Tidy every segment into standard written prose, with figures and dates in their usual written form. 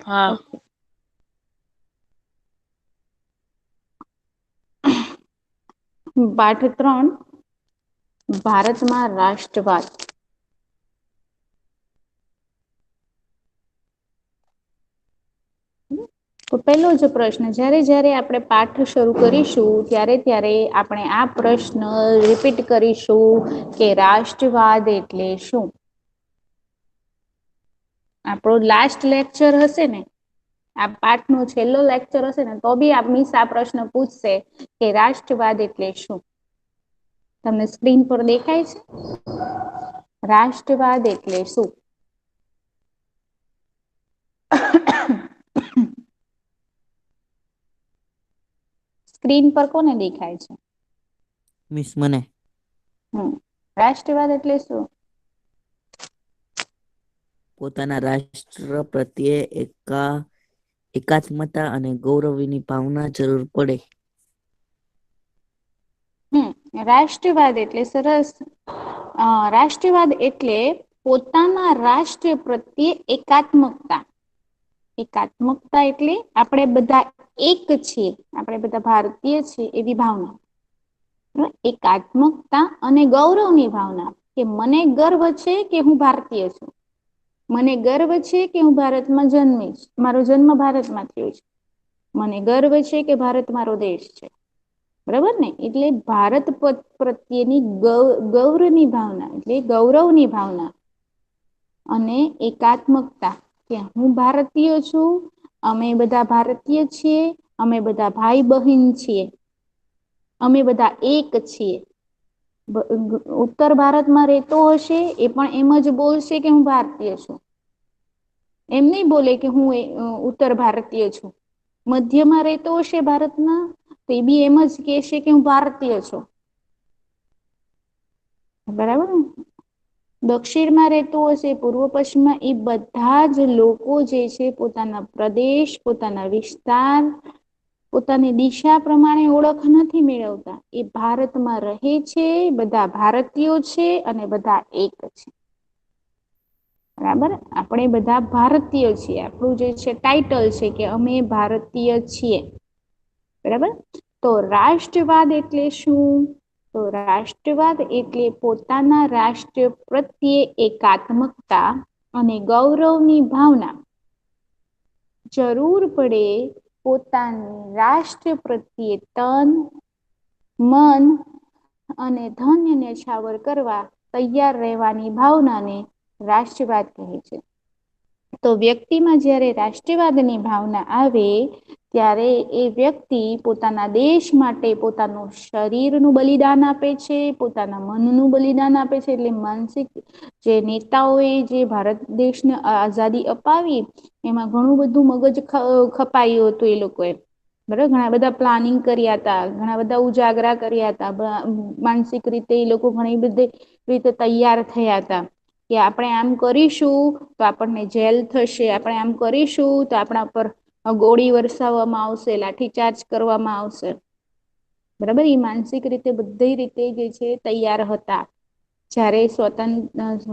હા. ઓકે. પાઠ 3 ભારતમાં રાષ્ટ્રવાદ. તો પહેલો જ પ્રશ્ન, જ્યારે જ્યારે આપણે પાઠ શરૂ કરીશું ત્યારે ત્યારે આપણે આ પ્રશ્ન રિપીટ કરીશું કે રાષ્ટ્રવાદ એટલે શું? આપણો લાસ્ટ લેક્ચર હશે ને, આ પાઠ નો છેલ્લો લેક્ચર હશે ને, તો બી મિસ આ પ્રશ્ન પૂછશે કે રાષ્ટ્રવાદ એટલે શું? તમને સ્ક્રીન પર દેખાય છે? રાષ્ટ્રવાદ એટલે શું? સ્ક્રીન પર કોને દેખાય છે? મિસ મને. રાષ્ટ્રવાદ એટલે શું? પોતાના રાષ્ટ્ર પ્રત્યે એકાત્મતા અને ગૌરવની ભાવના જરૂર પડે. રાષ્ટ્રવાદ એટલે સરસ. રાષ્ટ્રવાદ એટલે પોતાના રાષ્ટ્ર પ્રત્યે એકાત્મકતા. એકાત્મકતા એટલે આપણે બધા એક છીએ, આપણે બધા ભારતીય છીએ એવી ભાવના. એકાત્મકતા અને ગૌરવની ભાવના, કે મને ગર્વ છે કે હું ભારતીય છું. મને ગર્વ છે કે હું ભારતમાં જન્મીશ, મારો જન્મ ભારતમાં થયો છે. મને ગર્વ છે કે ભારત મારો દેશ છે. બરાબર ને? એટલે ભારત પ્રત્યેની ગૌરવની ભાવના, એટલે ગૌરવની ભાવના. અને એકાત્મકતા, કે હું ભારતીય છું, અમે બધા ભારતીય છીએ, અમે બધા ભાઈ બહેન છીએ. અમે બધા એક છીએ. ઉત્તર ભારતમાં રહેતો હશે એ પણ એમ જ બોલશે કે હું ભારતીય છું. એમ નહી બોલે કે હું ઉત્તર ભારતીય છું. મધ્યમાં રહેતો હશે ભારતના, તો એ બી એમ જ કેશે કે હું ભારતીય છું. બરાબર ને? દક્ષિણમાં રહેતું હશે, પૂર્વ પશ્ચિમમાં, એ બધા જ લોકો જે છે પોતાના પ્રદેશ, પોતાના વિસ્તાર, પોતાની દિશા પ્રમાણે ઓળખ નથી મેળવતા. એ ભારતમાં રહે છે, બધા ભારતીયો છે અને બધા એક છે. બરાબર? આપણે બધા ભારતીય છીએ. આપણું જે છે ટાઈટલ છે કે અમે ભારતીય છીએ. બરાબર? તો રાષ્ટ્રવાદ એટલે શું? તો રાષ્ટ્રવાદ એટલે પોતાના રાષ્ટ્ર પ્રત્યે એકાત્મકતા અને ગૌરવની ભાવના. જરૂર પડે પોતાની રાષ્ટ્ર પ્રત્યે તન, મન અને ધન્ય ન્યછાવર કરવા તૈયાર રહેવાની ભાવનાને રાષ્ટ્રવાદ કહે છે. તો વ્યક્તિમાં જ્યારે રાષ્ટ્રવાદની ભાવના આવે, ત્યારે એ વ્યક્તિ પોતાના દેશ માટે પોતાનું શરીરનું બલિદાન આપે છે, પોતાના મનનું બલિદાન આપે છે. એટલે માનસિક જે નેતાઓએ જે ભારત દેશને આઝાદી અપાવી, એમાં ઘણું બધું મગજ ખપાયું હતું એ લોકોએ. બરાબર? ઘણા બધા પ્લાનિંગ કર્યા હતા, ઘણા બધા ઉજાગરા કર્યા હતા, માનસિક રીતે એ લોકો ઘણી બધી રીતે તૈયાર થયા હતા કે આપણે આમ કરીશું તો આપણને જેલ થશે, આપણે આમ કરીશું તો આપણા પર ગોળી વરસાવવામાં આવશે, લાઠીચાર્જ કરવામાં આવશે. બરાબર? એ માનસિક રીતે બધી રીતે જે છે તૈયાર હતા. જ્યારે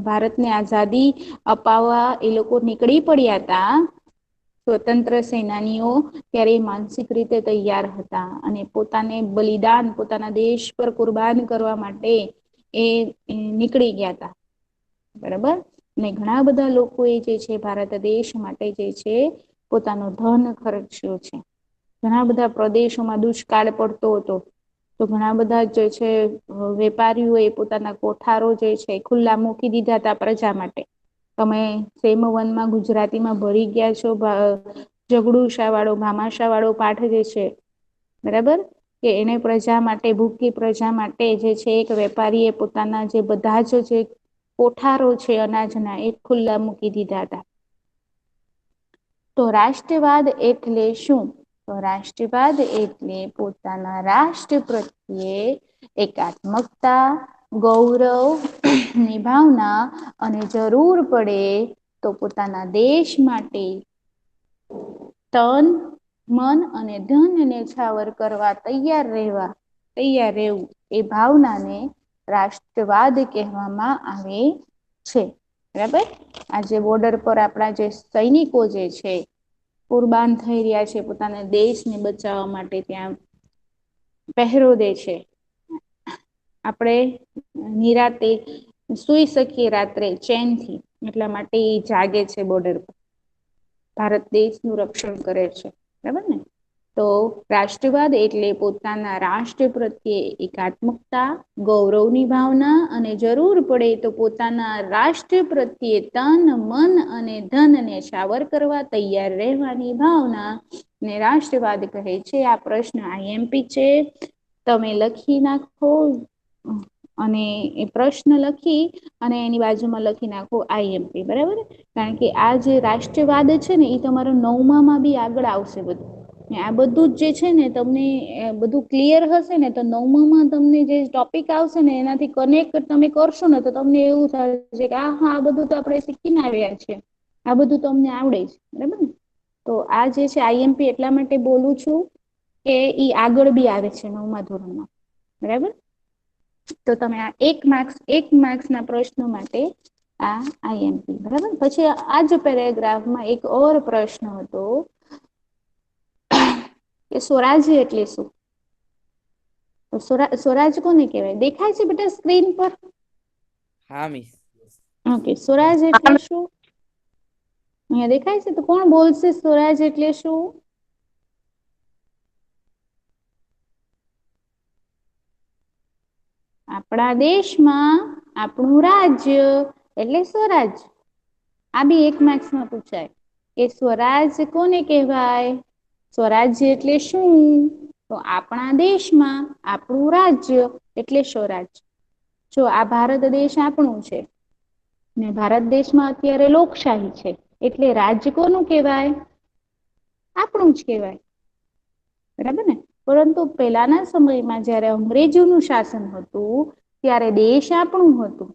ભારતને આઝાદી અપાવવા એ લોકો નીકળી પડ્યા હતા, સ્વતંત્ર સેનાનીઓ, ત્યારે માનસિક રીતે તૈયાર હતા અને પોતાને બલિદાન પોતાના દેશ પર કુરબાન કરવા માટે એ નીકળી ગયા હતા. બરાબર? ને ઘણા બધા લોકો એ જે છે ભારત દેશ માટે જે છે પોતાનો ધન ખર્ચ્યો છે. ઘણા બધા પ્રદેશોમાં દુષ્કાળ પડતો હતો, તો ઘણા બધા જે છે વેપારીઓ એ પોતાના કોઠારો જે છે ખુલ્લા મૂકી દીધા હતા પ્રજા માટે. તમે સેમવનમાં ગુજરાતીમાં ભળી ગયા છો, ઝઘડુશા વાળો, ભામાશા વાળો પાઠ જે છે. બરાબર? કે એને પ્રજા માટે, ભૂખી પ્રજા માટે જે છે એક વેપારી એ પોતાના જે બધા જ જે કોઠારો છે અનાજના, એ ખુલ્લા મૂકી દીધા હતા. તો રાષ્ટ્રવાદ એટલે શું? તો રાષ્ટ્રવાદ એટલે પોતાના રાષ્ટ્ર પ્રત્યે એકાત્મકતા, ગૌરવની ભાવના અને જરૂર પડે તો પોતાના દેશ માટે તન, મન અને ધન ન્યછાવર કરવા તૈયાર રહેવું, એ ભાવનાને રાષ્ટ્રવાદ કહેવામાં આવે છે. બરાબર? આજે બોર્ડર પર આપણા જે સૈનિકો જે છે, કુરબાન થઈ રહ્યા છે, પોતાના દેશને બચાવવા માટે ત્યાં પહેરો દે છે. આપણે નિરાતે સુઈ શકીએ રાત્રે ચેનથી, એટલા માટે એ જાગે છે બોર્ડર પર, ભારત દેશનું રક્ષણ કરે છે. બરાબર ને? તો રાષ્ટ્રવાદ એટલે પોતાના રાષ્ટ્ર પ્રત્યે એકાત્મકતા, ગૌરવની ભાવના અને જરૂર પડે તો પોતાના રાષ્ટ્ર પ્રત્યે તન, મન અને ધનને ન્યોછાવર કરવા તૈયાર રહેવાની ભાવના ને રાષ્ટ્રવાદ કહે છે. આ પ્રશ્ન IMP છે, તમે લખી નાખો અને એ પ્રશ્ન લખી અને એની બાજુમાં લખી નાખો IMP. બરાબર? કારણ કે આ જે રાષ્ટ્રવાદ છે ને એ તમારો 9માં બી આગળ આવશે બધું. આ બધું જ જે છે ને તમને બધું ક્લિયર હશે ને તો 9માં તમને જે ટોપિક આવશે ને એનાથી કનેક્ટ તમે કરશો ને તો તમને એવું થશે કે હા આ બધું તો આપણે શીખીને આવ્યા છે, આ બધું તો અમને આવડે છે. બરાબર ને? તો આ જે છે IMP એટલા માટે બોલું છું કે ઈ આગળ બી આવે છે 9મા ધોરણમાં. બરાબર? તો તમે આ 1 માર્ક્સના પ્રશ્નો માટે આ IMP. બરાબર? પછી આ જ પેરેગ્રાફમાં એક ઓર પ્રશ્ન હતો કે સ્વરાજ્ય એટલે શું? તો સ્વરાજ કોને કહેવાય? દેખાય છે બેટા સ્ક્રીન પર? હા મિસ. ઓકે, સ્વરાજ એટલે શું? અહીંયા દેખાય છે? તો કોણ બોલશે સ્વરાજ એટલે શું? આપણા દેશમાં આપણું રાજ્ય એટલે સ્વરાજ. આ બી 1 માર્ક્સમાં પૂછાય કે સ્વરાજ કોને કહેવાય? સ્વરાજ્ય એટલે શું? તો આપણા દેશમાં આપણું રાજ્ય એટલે સ્વરાજ. જો આ ભારત દેશ આપણું છે ને ભારત દેશમાં અત્યારે લોકશાહી છે, એટલે રાજ્ય કોનું કહેવાય? આપણું જ કહેવાય. બરાબર ને? પરંતુ પહેલાના સમયમાં જ્યારે અંગ્રેજોનું શાસન હતું ત્યારે દેશ આપણું હતું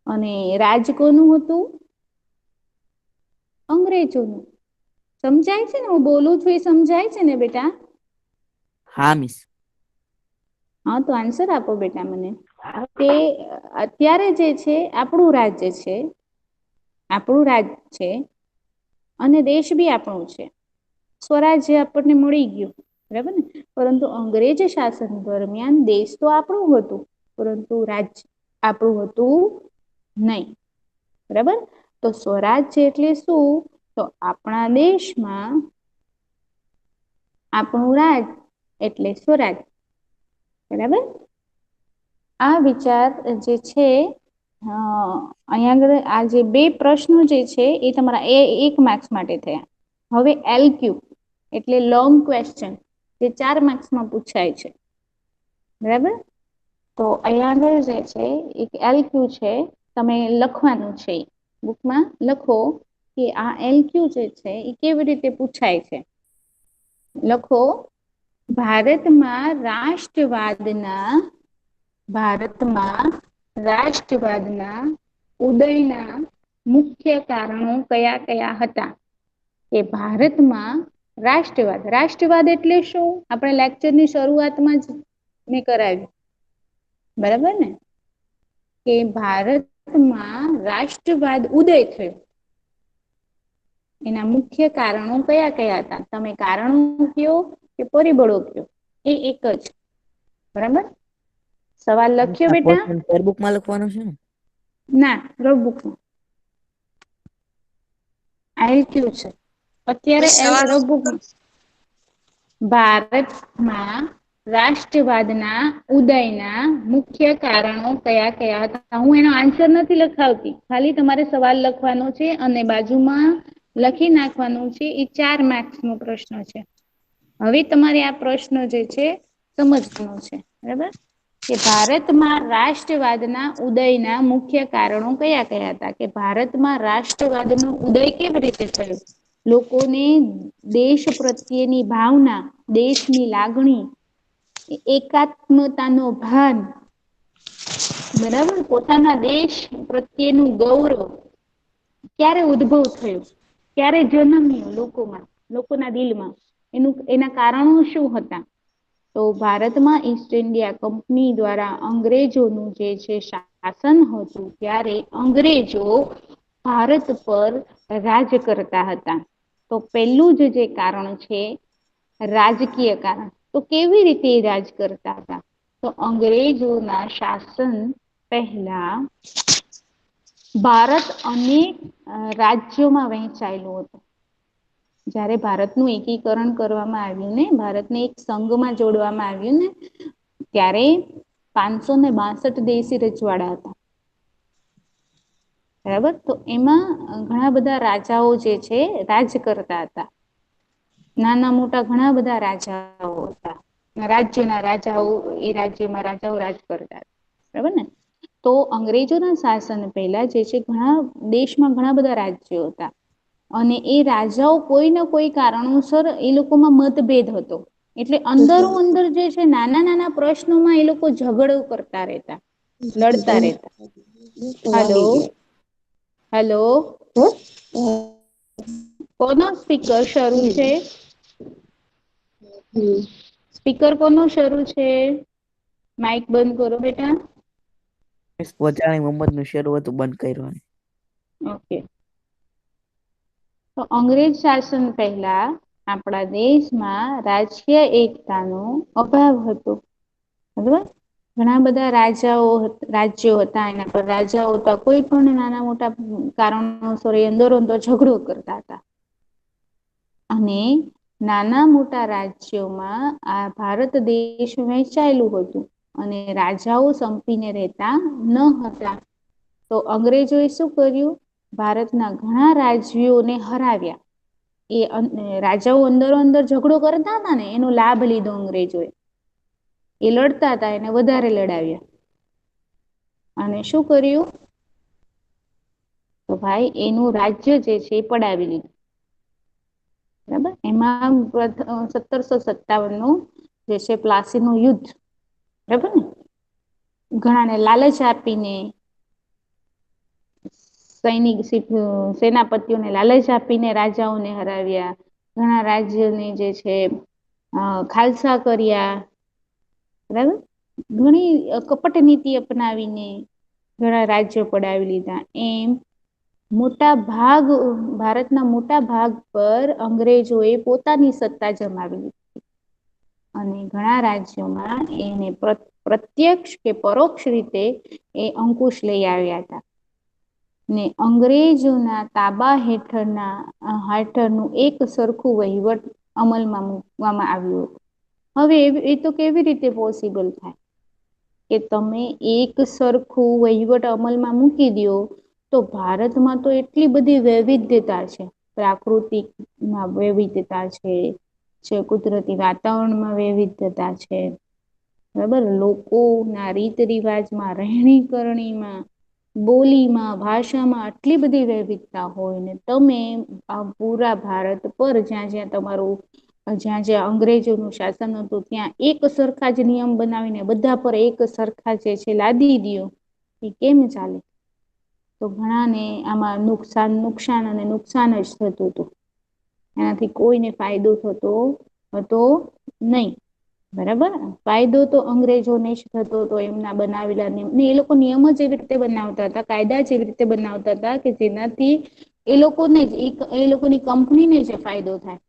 અને રાજ કોનું હતું? અંગ્રેજોનું. સમજાય છે ને? હું બોલું છું એ સમજાય છે ને બેટા? હા મિસ. હા, તો આન્સર આપો બેટા મને કે અત્યારે જે છે આપણું રાજ્ય છે, આપણું રાજ છે અને દેશ બી આપણું છે. સ્વરાજ્ય આપણને મળી ગયું. બરાબર ને? પરંતુ અંગ્રેજ શાસન દરમિયાન દેશ તો આપણું હતું પરંતુ રાજ્ય આપણું હતું નહીં. બરાબર? તો સ્વરાજ્ય એટલે શું? તો આપણા દેશમાં આપણું રાજ એટલે સ્વરાજ. બરાબર? આ વિચાર જે છે અહીંયા આગળ આ જે 2 પ્રશ્નો જે છે એ તમારા 1 માર્ક્સ માટે થયા. હવે LQ એટલે લોંગ ક્વેશ્ચન, જે 4 માર્ક્સમાં પૂછાય છે. બરાબર? તો અહીંયા આગળ જે છે એક LQ છે, તમે લખવાનું છે. બુકમાં લખો કે આ LQ જે છે એ કેવી રીતે પૂછાય છે. લખો, ભારતમાં રાષ્ટ્રવાદના ઉદયના મુખ્ય કારણો કયા કયા હતા? કે ભારતમાં રાષ્ટ્રવાદ એટલે શું? આપણે લેક્ચરની શરૂઆતમાં જ મેં કરાવ્યું. બરાબર ને? કે ભારતમાં રાષ્ટ્રવાદ ઉદય થયો. એના મુખ્ય કારણો કયા કયા હતા? તમે કારણો કયો કે પરિબળો કયો, એ એક જ. બરાબર? સવાલ લખ્યો બેટા? બુકમાં લખવાનું છે ને? ના, રફબુકમાં. LQ છે અત્યારે. રફબુકમાં ભારતમાં રાષ્ટ્રવાદના ઉદયના મુખ્ય કારણો કયા કયા હતા? હું એનો આન્સર નથી લખાવતી, ખાલી તમારે સવાલ લખવાનો છે અને બાજુમાં લખી નાખવાનું છે. એ 4 માર્ક્સનો પ્રશ્ન છે. હવે તમારે આ પ્રશ્ન જે છે સમજવાનો છે. બરાબર? કે ભારતમાં રાષ્ટ્રવાદના ઉદયના મુખ્ય કારણો કયા કયા હતા? કે ભારતમાં રાષ્ટ્રવાદનો ઉદય કેવી રીતે થયો? લોકોને દેશ પ્રત્યેની ભાવના, દેશની લાગણી, એકાત્મતાનો ભાન, બરાબર, પોતાના દેશ પ્રત્યેનું ગૌરવ ક્યારે ઉદ્ભવ થયો? ક્યારે જન્મ્યું લોકોના દિલમાં? એના કારણો શું હતા? તો ભારતમાં ઈસ્ટ ઇન્ડિયા કંપની દ્વારા અંગ્રેજોનું જે છે શાસન હતું ત્યારે અંગ્રેજો ભારત પર રાજ કરતા હતા. તો પહેલું જે કારણ છે રાજકીય કારણ. તો કેવી રીતે રાજ કરતા હતા? તો અંગ્રેજોના શાસન પહેલા ભારત અનેક રાજ્યોમાં વહેંચાયેલું હતું. જ્યારે ભારતનું એકીકરણ કરવામાં આવ્યું ને, ભારતને એક સંઘમાં જોડવામાં આવ્યું ને, ત્યારે 562 દેશી રજવાડા હતા. બરાબર, તો એમાં ઘણા બધા રાજાઓ જે છે રાજ કરતા હતા. નાના મોટા ઘણા બધા રાજાઓ હતા. રાજ્યના રાજાઓ, એ રાજ્યમાં રાજાઓ રાજ કરતા હતા. બરાબર ને? તો અંગ્રેજોના શાસન પહેલા જે છે દેશમાં ઘણા બધા રાજ્યો હતા. અને એ રાજાઓ કોઈ ને કોઈ કારણોસર એ લોકોમાં મતભેદ હતો. એટલે અંદરો અંદર જે છે નાના નાના પ્રશ્નોમાં એ લોકો ઝઘડો કરતા રહેતા, લડતા રહેતા. હલો હલો, કોનો સ્પીકર શરૂ છે? સ્પીકર કોનો શરૂ છે? માઇક બંધ કરો બેટા. પોચાણી મોહમ્મદ નું શરૂ હતું, બંધ કર્યું. ઓકે. તો અંગ્રેજ શાસન પહેલા આપણા દેશમાં રાજકીય એકતાનો અભાવ હતો. બરાબર, ઘણા બધા રાજ્યો હતા, એના પર રાજાઓ હતા. કોઈ પણ નાના મોટા કારણોસર અંદરો અંદર ઝઘડો કરતા હતા. અને નાના મોટા રાજ્યોમાં આ ભારત દેશ વહેંચાયેલું હતું. અને રાજાઓ સંપીને રહેતા ન હતા. તો અંગ્રેજોએ શું કર્યું? ભારતના ઘણા રાજ્યોને હરાવ્યા. એ રાજાઓ અંદરો અંદર ઝઘડો કરતા હતા ને, એનો લાભ લીધો અંગ્રેજોએ. એ લડતા હતા, એને વધારે લડાવ્યા. અને શું કર્યું? તો ભાઈ એનું રાજ્ય જે છે એ પડાવી લીધું. બરાબર, એમાં 1757 નું જે છે પ્લાસીનું યુદ્ધ. બરાબર ને? ઘણાને લાલચ આપીને, સેનાપતિઓને લાલચ આપીને રાજાઓને હરાવ્યા. ઘણા રાજ્યને જે છે ખાલસા કર્યા. બરાબર, ઘણી કપટ નીતિ અપનાવીને ઘણા રાજ્યો પડાવી લીધા. એમ ભારતના મોટા ભાગ પર અંગ્રેજોએ પોતાની સત્તા જમાવી લીધી. અને ઘણા રાજ્યોમાં એને પ્રત્યક્ષ કે પરોક્ષ રીતે એ અંકુશ લઈ આવ્યા હતા. ને અંગ્રેજોના તાબા હેઠળનું એક સરખું વહીવટ અમલમાં મૂકવામાં આવ્યું હતું. હવે એ તો કેવી રીતે પોસિબલ થાય કે તમે એક સરખું વહીવટ અમલમાં મૂકી દો? તો ભારતમાં તો એટલી બધી વૈવિધ્યતા છે. પ્રાકૃતિકમાં વૈવિધ્યતા છે, કુદરતી વાતાવરણમાં વૈવિધ્યતા છે. બરાબર, લોકોના રીત રિવાજમાં, રહેણી કરણીમાં, બોલીમાં, ભાષામાં આટલી બધી વૈવિધતા હોય ને, તમે આ પૂરા ભારત પર જ્યાં અંગ્રેજોનું શાસન હતું, ત્યાં એક સરખા જ નિયમ બનાવીને બધા પર એક સરખા જે છે લાદી દો, એ કેમ ચાલે? તો ઘણાને આમાં નુકસાન અને નુકસાન જ થતું હતું. એનાથી કોઈને ફાયદો થતો હતો નહીં. બરાબર, ફાયદો તો અંગ્રેજોને જ થતો હતો, એમના બનાવેલા નિયમ. એ લોકો નિયમ જ એવી રીતે બનાવતા હતા, કાયદા જ એવી રીતે બનાવતા હતા કે જેનાથી એ લોકોની કંપનીને જ ફાયદો થાય.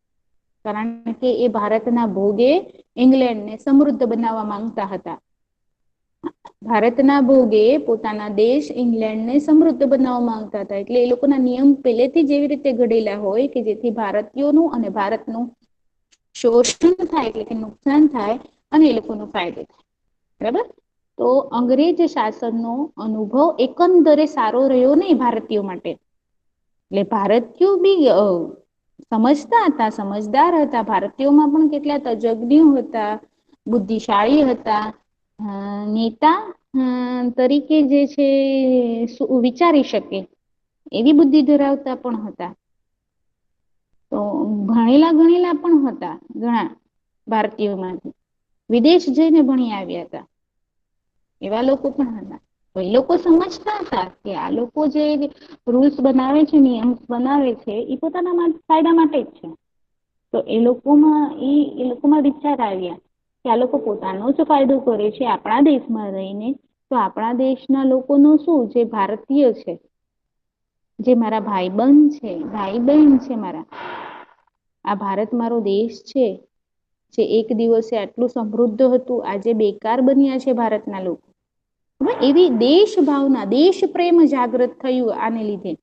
કારણ કે એ ભારતના ભોગે ઇંગ્લેન્ડને સમૃદ્ધ બનાવવા માંગતા હતા. ભારતના ભોગે પોતાના દેશ ઇંગ્લેન્ડને સમૃદ્ધ બનાવવા માંગતા હતા. એટલે એ લોકોના નિયમ પહેલેથી જ એવી રીતે ઘડેલા હોય કે જેથી ભારતીયોનું અને ભારતનું શોષણ થાય, એટલે કે નુકસાન થાય, અને એ લોકોનો ફાયદો થાય. બરાબર, તો અંગ્રેજ શાસનનો અનુભવ એકંદરે સારો રહ્યો નહીં ભારતીયો માટે. એટલે ભારતીયો બી સમજતા હતા, સમજદાર હતા. ભારતીયોમાં પણ કેટલા તજજ્ઞો હતા, બુદ્ધિશાળી હતા. નેતા તરીકે જે છે વિચારી શકે એવી બુદ્ધિ ધરાવતા પણ હતા. તો ભણેલા ગણેલા પણ હતા ઘણા ભારતીયોમાંથી. વિદેશ જઈને ભણી આવ્યા હતા એવા લોકો પણ હતા. તો એ લોકો સમજતા હતા કે આ લોકો જે રૂલ્સ બનાવે છે, નિયમ બનાવે છે, એ પોતાના ફાયદા માટે જ છે. તો એ લોકોમાં વિચાર આવ્યા કે આ લોકો પોતાનો જ ફાયદો કરે છે આપણા દેશમાં રહીને, તો આપણા દેશના લોકોનો શું, જે ભારતીય છે, જે મારા ભાઈ બંધ છે, ભાઈ બહેન છે મારા, આ ભારત મારો દેશ છે, જે એક દિવસે આટલું સમૃદ્ધ હતું, આજે બેકાર બન્યા છે ભારતના લોકો. એવી દેશ ભાવના, દેશ પ્રેમ જાગૃત થયું આને લીધે.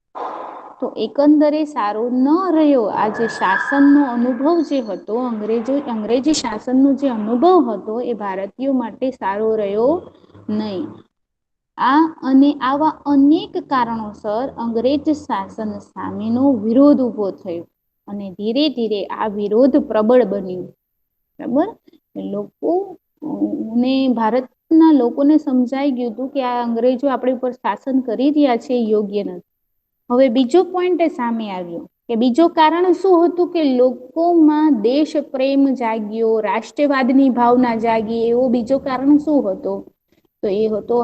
તો એકંદરે સારો ન રહ્યો. આ જે શાસનનો અનુભવ જે હતો, અંગ્રેજી શાસનનો જે અનુભવ હતો, એ ભારતીયો માટે સારો રહ્યો નહીં. આ અને આવા અનેક કારણોસર અંગ્રેજ શાસન સામેનો વિરોધ ઊભો થયો અને ધીરે ધીરે આ વિરોધ પ્રબળ બન્યું. બરાબર, લોકો ને ભારતના લોકોને સમજાઈ ગયું હતું કે આ અંગ્રેજો આપણી ઉપર શાસન કરી રહ્યા છે, યોગ્ય નથી. હવે બીજો પોઈન્ટ સામે આવ્યો કે બીજો કારણ શું હતું કે લોકોમાં દેશ પ્રેમ જાગ્યો, રાષ્ટ્રવાદની ભાવના જાગી. એવો બીજો કારણ શું હતો? તો એ હતો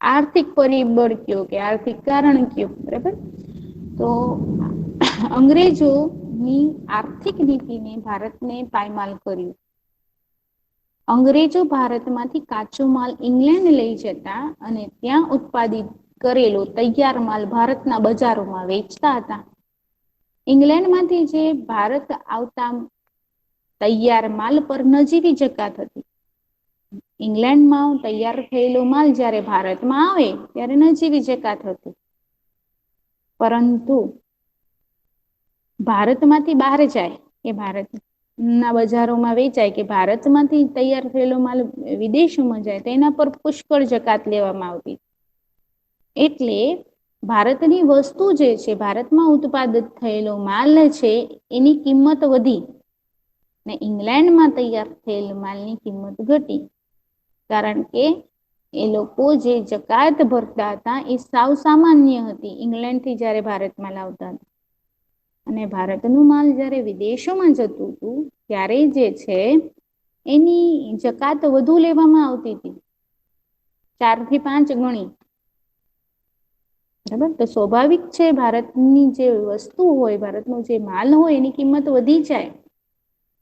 આર્થિક પરિબળ કયો કે આર્થિક કારણ કયો. બરાબર, તો અંગ્રેજોની આર્થિક નીતિને ભારતને પાયમાલ કર્યું. અંગ્રેજો ભારતમાંથી કાચો માલ ઇંગ્લેન્ડ લઈ જતા અને ત્યાં ઉત્પાદિત કરેલો તૈયાર માલ ભારતના બજારોમાં વેચતા હતા. ઇંગ્લેન્ડમાંથી જે ભારત આવતા તૈયાર માલ પર નજીવી જકાત હતી. ઇંગ્લેન્ડમાં તૈયાર થયેલો માલ જ્યારે ભારતમાં આવે ત્યારે નજીવી જકાત હતી. પરંતુ ભારતમાંથી બહાર જાય કે ભારતના બજારોમાં વેચાય કે ભારતમાંથી તૈયાર થયેલો માલ વિદેશોમાં જાય, તેના પર પુષ્કળ જકાત લેવામાં આવતી. એટલે ભારતની વસ્તુ જે છે, ભારતમાં ઉત્પાદિત થયેલો માલ છે, એની કિંમત વધી ને ઇંગ્લેન્ડમાં તૈયાર થયેલ માલની કિંમત ઘટી. કારણ કે એ લોકો જે જકાત ભરતા હતા એ સાવ સામાન્ય હતી ઇંગ્લેન્ડથી જ્યારે ભારતમાં લાવતા હતા. અને ભારતનું માલ જ્યારે વિદેશોમાં જતું હતું ત્યારે જે છે એની જકાત વધુ લેવામાં આવતી હતી, 4 થી 5 ગણી. બરાબર, તો સ્વાભાવિક છે ભારતની જે વસ્તુ હોય, ભારતનો જે માલ હોય, એની કિંમત વધી જાય.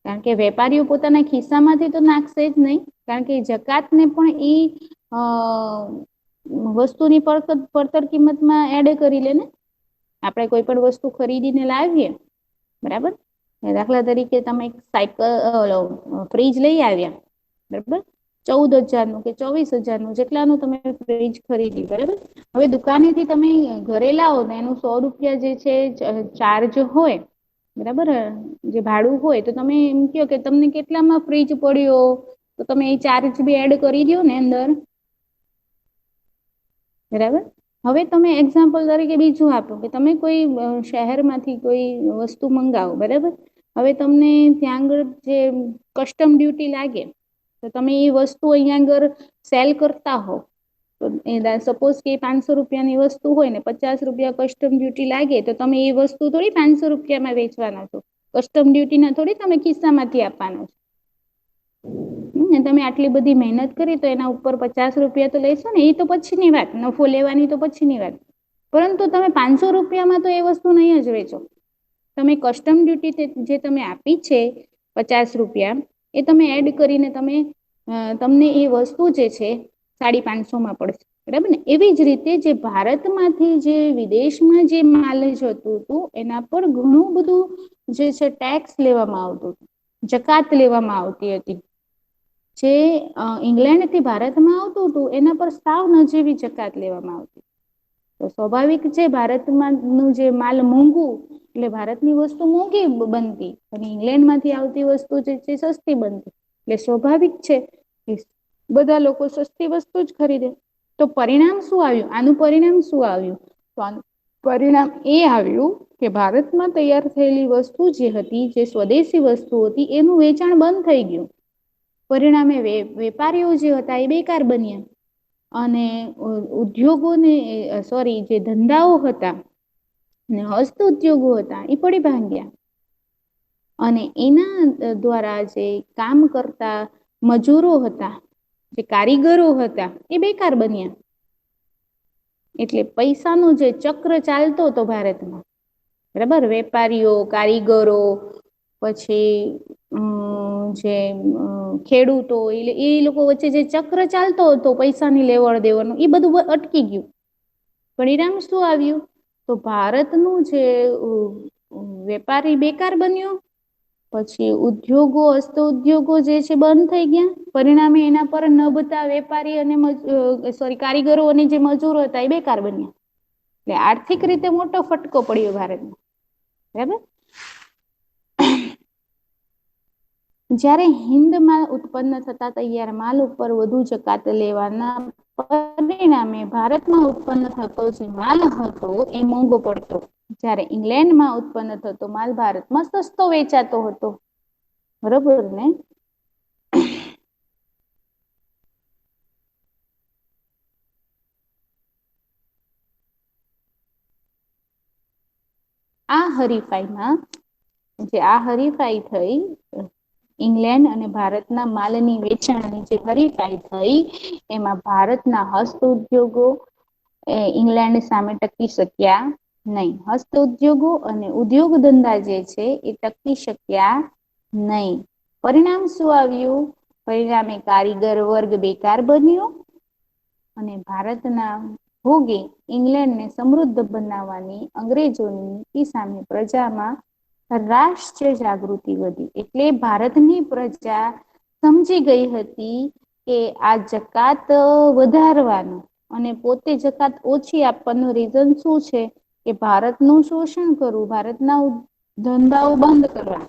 કારણ કે વેપારીઓ પોતાના ખિસ્સામાંથી તો નાખશે જ નહીં, કારણ કે જકાતને પણ એ વસ્તુની પડતર કિંમતમાં એડ કરી લે ને. આપણે કોઈ પણ વસ્તુ ખરીદીને લાવીએ, બરાબર, દાખલા તરીકે તમે ફ્રીજ લઈ આવ્યા, બરાબર, 14,000નું કે 24,000નું જેટલાનું તમે ફ્રીજ ખરીદી, બરાબર. હવે દુકાનેથી તમે ઘરે લાવો ને એનું 100 રૂપિયા જે છે ચાર્જ હોય, બરાબર, જે ભાડું હોય, તો તમે એમ કહો કે તમને કેટલામાં ફ્રીજ પડ્યો, તો તમે એ ચાર્જ બી એડ કરી દો ને અંદર. બરાબર, હવે તમે એક્ઝામ્પલ તરીકે બીજું આપો કે તમે કોઈ શહેરમાંથી કોઈ વસ્તુ મંગાવો, બરાબર. હવે તમને ત્યાં આગળ જે કસ્ટમ ડ્યુટી લાગે, તો તમે એ વસ્તુ અહીંયા આગળ સેલ કરતા હો, તો સપોઝ કે 500 રૂપિયાની વસ્તુ હોય ને 50 રૂપિયા કસ્ટમ ડ્યુટી લાગે, તો તમે એ વસ્તુ થોડી 500 રૂપિયામાં વેચવાના છો. કસ્ટમ ડ્યુટીના થોડી તમે ખિસ્સામાંથી આપવાના છો. તમે આટલી બધી મહેનત કરી તો એના ઉપર 50 રૂપિયા તો લેશો ને, એ તો પછીની વાત, નફો લેવાની તો પછીની વાત. પરંતુ તમે 500 રૂપિયામાં તો એ વસ્તુ નહીં જ વેચો. તમે કસ્ટમ ડ્યુટી જે તમે આપી છે 50 રૂપિયા, એ તમે એડ કરીને તમને એ વસ્તુ જે છે 550માં પડશે, બરાબર ને. એવી જ રીતે જે ભારતમાંથી જે વિદેશમાં જે માલ જતું હતું એના પર ઘણું બધું જે છે ટેક્સ લેવામાં આવતું હતું, જકાત લેવામાં આવતી હતી. જે ઇંગ્લેન્ડથી ભારતમાં આવતું હતું એના પર સાવ નજીવી જકાત લેવામાં આવતી. તો સ્વાભાવિક છે ભારતમાંનું જે માલ મોંઘું, એટલે ભારતની વસ્તુ મોંઘી બનતી અને ઇંગ્લેન્ડમાંથી આવતી વસ્તુ જે છે સસ્તી બનતી. એટલે સ્વાભાવિક છે કે બધા લોકો સસ્તી વસ્તુ જ ખરીદે. તો પરિણામ શું આવ્યું? આનું પરિણામ શું આવ્યું? તો આનું પરિણામ એ આવ્યું કે ભારતમાં તૈયાર થયેલી વસ્તુ જે હતી, જે સ્વદેશી વસ્તુ હતી, એનું વેચાણ બંધ થઈ ગયું. પરિણામે વેપારીઓ જે હતા એ બેકાર બન્યા અને જે ધંધાઓ હતા ને હસ્ત ઉદ્યોગો હતા એ પડી ભાંગ્યા. અને એના દ્વારા જે કામ કરતા મજૂરો હતા, જે કારીગરો હતા, એ બેકાર બન્યા. એટલે પૈસાનો જે ચક્ર ચાલતો હતો ભારતમાં, બરાબર, વેપારીઓ, કારીગરો, પછી જે ખેડૂતો, એ લોકો વચ્ચે જે ચક્ર ચાલતો હતો પૈસાની લેવડ દેવડનું, એ બધું અટકી ગયું. પરિણામ શું આવ્યું? તો ભારતનું જે વેપારી બેકાર બન્યો, પછી ઉદ્યોગો હસ્ત ઉદ્યોગો જે છે બંધ થઈ ગયા, પરિણામે એના પર નભતા વેપારી અને કારીગરો અને જે મજૂરો હતા એ બેકાર બન્યા. એટલે આર્થિક રીતે મોટો ફટકો પડ્યો ભારતને. બરાબર. જ્યારે હિન્દ માલ ઉત્પન્ન થતા તૈયાર માલ ઉપર વધુ જકાત લેવાના પરિણામે ભારતમાં ઉત્પન્ન થતો જે માલ હતો એ મોંઘો પડતો, જ્યારે ઇંગ્લેન્ડમાં ઉત્પન્ન થતો માલ ભારતમાં સસ્તો વેચાતો હતો. બરોબર ને? આ હરીફાઈ થઈ ઇંગ્લેન્ડ અને ભારતના માલની વેચાણની જે હરીફાઈ થઈ એમાં ભારતના હસ્ત ઉદ્યોગો ઇંગ્લેન્ડ સામે ટકી શક્યા નહીં. હસ્ત ઉદ્યોગો અને ઉદ્યોગ ધંધા જે છે એ ટકી શક્યા નહીં. પરિણામ શું આવ્યું? પરિણામે કારીગર વર્ગ બેકાર બન્યો અને ભારતના ભોગે ઇંગ્લેન્ડને સમૃદ્ધ બનાવવાની અંગ્રેજોની નીતિ સામે પ્રજામાં રાષ્ટ્રીય જાગૃતિ વધી. એટલે ભારતની પ્રજા સમજી ગઈ હતી કે આ જકાત વધારવાનું અને પોતે જકાત ઓછી આપવાનું રીઝન શું છે કે ભારતનું શોષણ કરવું, ભારતના ધંધાઓ બંધ કરવા.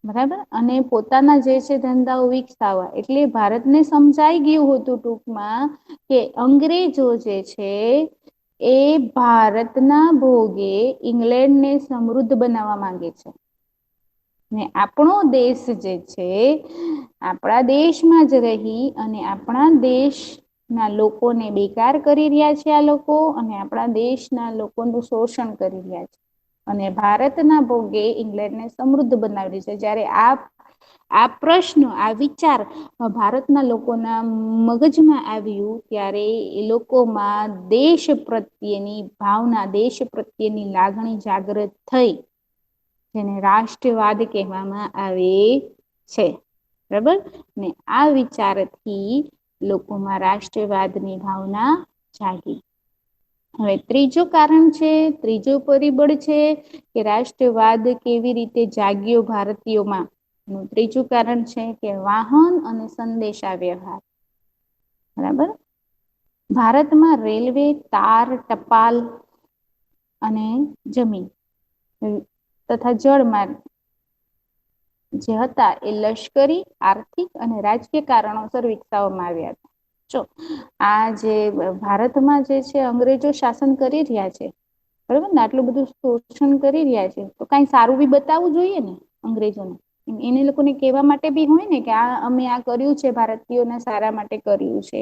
બરાબર. અને પોતાના જે છે ધંધાઓ વિકસાવવા. એટલે ભારતને સમજાઈ ગયું હતું ટૂંકમાં કે અંગ્રેજો જે છે એ ભારતના ભોગે ઇંગ્લેન્ડને સમૃદ્ધ બનાવવા માંગે છે. ને આપણો દેશ જે છે આપણા દેશમાં જ રહી અને આપણા દેશના લોકોને બેકાર કરી રહ્યા છે આ લોકો, અને આપણા દેશના લોકોનું શોષણ કરી રહ્યા છે અને ભારતના ભોગે ઇંગ્લેન્ડને સમૃદ્ધ બનાવી છે. જ્યારે આ પ્રશ્ન, આ વિચાર ભારતના લોકોના મગજમાં આવ્યું ત્યારે એ લોકોમાં દેશ પ્રત્યેની ભાવના, દેશ પ્રત્યેની લાગણી જાગૃત થઈ, જેને રાષ્ટ્રવાદ કહેવામાં આવે છે. બરાબર ને? આ વિચારથી લોકોમાં રાષ્ટ્રવાદની ભાવના જાગી. હવે ત્રીજું કારણ છે, ત્રીજું પરિબળ છે કે રાષ્ટ્રવાદ કેવી રીતે જાગ્યો ભારતીયોમાં. ત્રીજું કારણ છે કે વાહન અને સંદેશા વ્યવહાર. બરાબર. ભારતમાં રેલવે, તાર, ટપાલ અને જમીન તથા જળમાર્ગ જે હતા એ લશ્કરી, આર્થિક અને રાજકીય કારણોસર વિકસાવવામાં આવ્યા હતા. જો આ જે ભારતમાં જે છે અંગ્રેજો શાસન કરી રહ્યા છે, બરાબર ને, આટલું બધું શોષણ કરી રહ્યા છે, તો કઈ સારું બી બતાવવું જોઈએ ને અંગ્રેજોને. એને લોકોને કહેવા માટે બી હોય ને કે આ અમે આ કર્યું છે, ભારતીયોના સારા માટે કર્યું છે,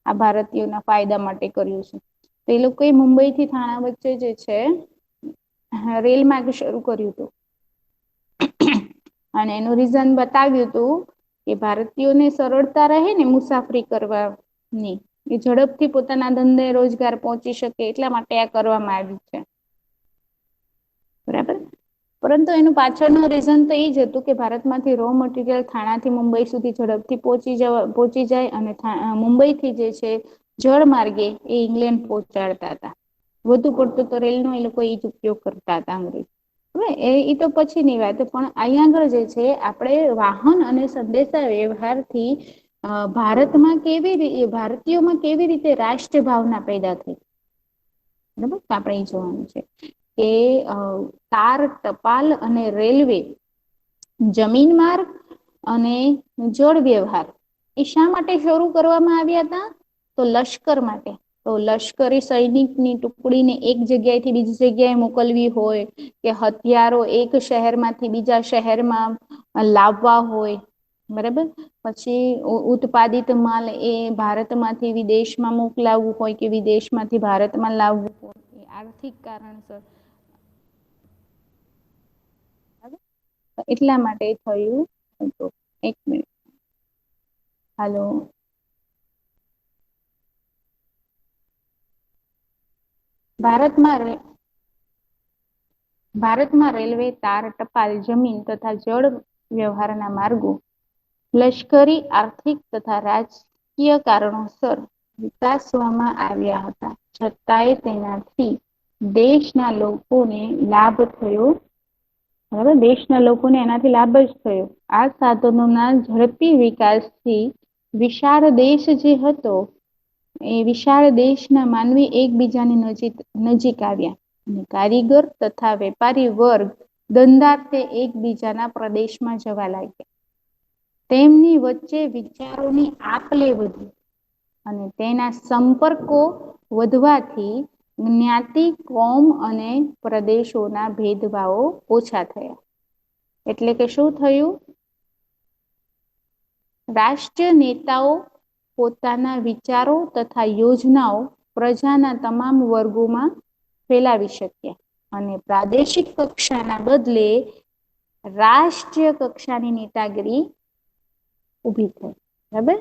આ ભારતીયોના ફાયદા માટે કર્યું છે. તો એ લોકોએ મુંબઈ થી થાણા વચ્ચે જે છે રેલ માર્ગ શરૂ કર્યું હતું. અને એનું રીઝન બતાવ્યું હતું કે ભારતીયોને સરળતા રહે ને મુસાફરી કરવાની, એ ઝડપથી પોતાના ધંધે રોજગાર પહોંચી શકે એટલા માટે આ કરવામાં આવ્યું છે. બરાબર. પરંતુ એનું પાછળનું રીઝન તો એ જ હતું કે ભારતમાંથી રો મટીરિયલ થાણાથી મુંબઈ સુધી ઝડપથી પહોંચી જાય અને મુંબઈથી જે છે જળ માર્ગે એ ઇંગ્લેન્ડ પહોંચાડતા હતા. વધુ પડતો તો રેલનો એ લોકો એ જ ઉપયોગ કરતા હતા અંગ્રેજ. હવે એ તો પછીની વાત, પણ અહીંયા આગળ જે છે આપણે વાહન અને સંદેશા વ્યવહારથી ભારતીયોમાં કેવી રીતે રાષ્ટ્ર ભાવના પેદા થઈ. બરાબર. તો આપણે એ જોવાનું છે કે તાર, ટપાલ અને રેલવે, જમીન માર્ગ અને જળ વ્યવહાર એ શા માટે શરૂ કરવામાં આવ્યા હતા? તો લશ્કર માટે. તો લશ્કરી સૈનિકની ટુકડીને એક જગ્યાએથી બીજી જગ્યાએ મોકલવી હોય કે હથિયારો એક શહેરમાંથી બીજા શહેરમાં લાવવા હોય, બરાબર, પછી ઉત્પાદિત માલ એ ભારતમાંથી વિદેશમાં મોકલાવવું હોય કે વિદેશમાંથી ભારતમાં લાવવું હોય, એ આર્થિક કારણસર એટલા માટે થયું હતું. એક મિનિટ. હાલો. ભારતમાં રેલવે, તાર, ટપાલ, જમીન તથા જળ વ્યવહારના માર્ગો લશ્કરી, આર્થિક તથા રાજકીય કારણોસર વિકાસવામાં આવ્યા હતા. છતાંય તેનાથી દેશના લોકોને લાભ થયો. બરાબર, દેશના લોકોને એનાથી લાભ જ થયો. આ સાધનોના ઝડપી વિકાસથી વિશાળ દેશ જે હતો એ વિશાળ દેશના માનવી એકબીજાની નજીક આવ્યા અને કારીગર તથા વેપારી વર્ગ ધંધાર્થે એકબીજાના પ્રદેશમાં જવા લાગ્યા. તેમની વચ્ચે વિચારોની આપ-લે વધી અને તેના સંપર્કો વધવાથી જ્ઞાતિ, કોમ અને પ્રદેશોના ભેદભાવો ઓછા થયા. એટલે કે શું થયું? રાષ્ટ્રીય નેતાઓ પોતાના વિચારો તથા યોજનાઓ પ્રજાના તમામ વર્ગોમાં ફેલાવી શક્યા અને પ્રાદેશિક કક્ષાના બદલે રાષ્ટ્રીય કક્ષાની નેતાગીરી ઊભી થઈ. બરાબર,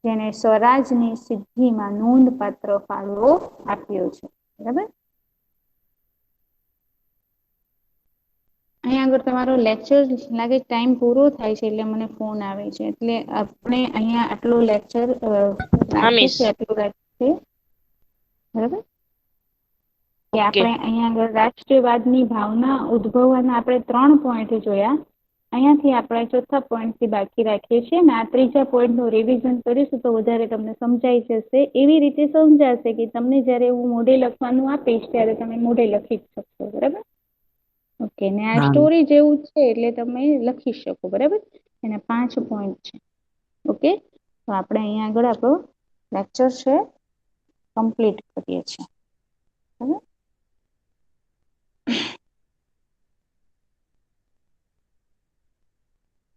જેને સ્વરાજની સિદ્ધિમાં નોંધપાત્ર ફાળો આપ્યો છે. બરાબર, અહીંયા આગળ તમારો લેક્ચર લાગે ટાઈમ પૂરો થાય છે એટલે મને ફોન આવે છે, એટલે આપણે અહીંયા આટલો લેક્ચર રાખીએ છીએ, આટલું રાખીએ. બરાબર, કે આપણે અહીંયા આગળ રાષ્ટ્રીયવાદની ભાવના ઉદ્ભવવાના આપણે 3 પોઈન્ટ જોયા. અહીંયાથી આપણે ચોથા પોઈન્ટથી બાકી રાખીએ છીએ અને આ ત્રીજા પોઈન્ટનું રિવિઝન કરીશું તો વધારે તમને સમજાઈ જશે. એવી રીતે સમજાશે કે તમને જ્યારે હું મોઢે લખવાનું આપીશ ત્યારે તમે મોઢે લખી જ શકશો. બરાબર, ઓકે. ને આ સ્ટોરી જેવું છે એટલે તમે લખી શકો. બરાબર, એના 5 પોઈન્ટ છે. ઓકે, તો આપણે અહીંયા આગળ આપણો લેક્ચર છે કમ્પ્લીટ કરીએ છીએ. બરાબર.